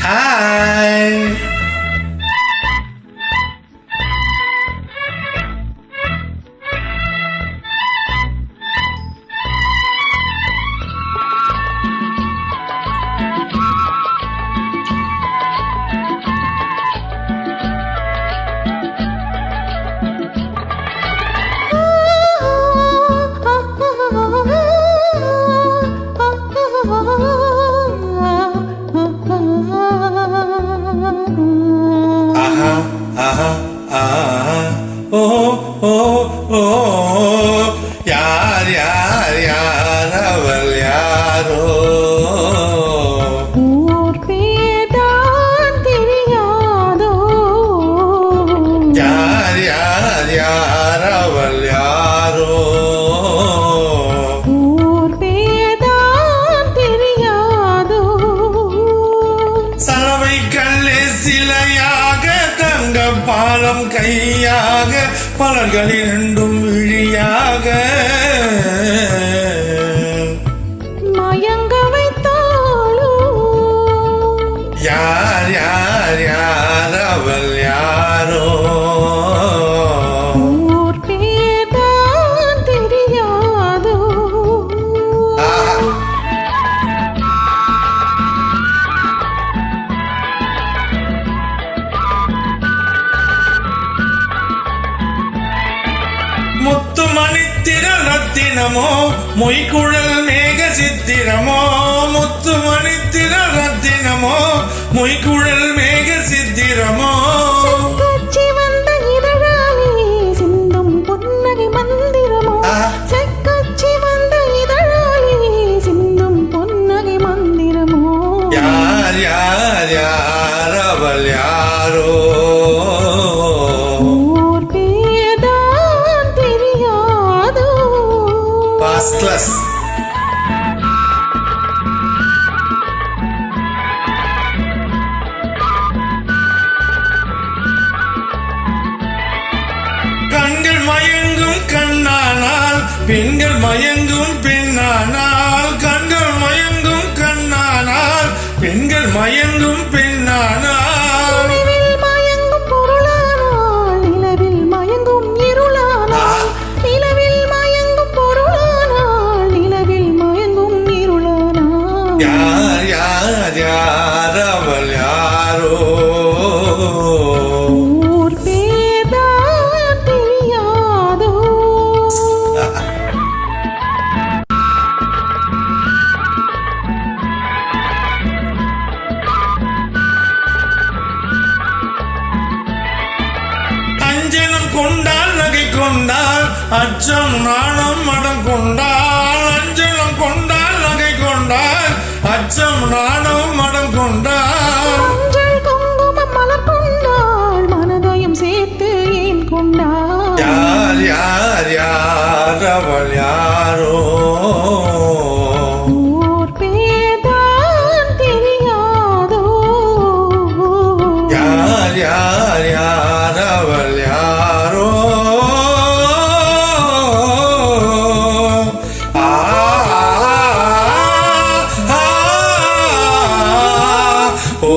Hi. யார் யார் யார் அவள் யாரோ ஊர் பேதான் தெரியாதோ யார் யார் யார் அவள் யாரோ ஊர் பேதான் தெரியாதோ சலவை கல்லே சிலையாக தங்க பாலம் கையாக பலர்களில் இரண்டும் விழியாக மயங்க வைத்தாளோ யார் யார் யார் அவள் யாரோ ஊர் பேதான் தெரியாதோ முத்து மணித்திரள் ரத்தினமோ மொய்குழல் மேக சித்திரமோ முத்து மணித்திரள் ரத்தினமோ மொய்குழல் மேக சித்திரமோ செக்கச்சி வந்த இதழாலே சிந்தும் பொன்னகை மந்திரமோ செக்கச்சி வந்த இதழாலே சிந்தும் பொன்னகை மந்திரமோ யார் யார் யார் அவள் யாரோ ஊர் பேதான் தெரியாதோ ஃபர்ஸ்ட் கிளாஸ் கண்கள் மயங்கும் கண்ணானால் பெண்கள் மயங்கும் பெண்ணானால் கண்கள் மயங்கும் கண்ணானால் பெண்கள் மயங்கும் பெண்ணானால் நிலவில் மயங்கும் பொருளானால் நிலவில் மயங்கும் இருளானால் நிலவில் மயங்கும் பொருளானால் நிலவில் மயங்கும் இருளானால் யார் யார் யார் அவள் யாரோ ஊர் பேதான் தெரியாதோ அஞ்சனம் கொண்டால் நகை கொண்டால் அச்சம் நாணம் மடம் கொண்டால் அஞ்சனம் கொண்டால் நகை கொண்டால் அச்சம் நாணம் மடம் கொண்டால் மஞ்சள் குங்குமம் மலர் கொண்டாள் மனதையும் சேர்த்து ஏன் கொண்டாள் யார் யார் யார் அவள் யாரோ ஊர் பேதான் தெரியாதோ யார் யார் யார் அவள் யாரோ ஆ ஆ ஆ ஓ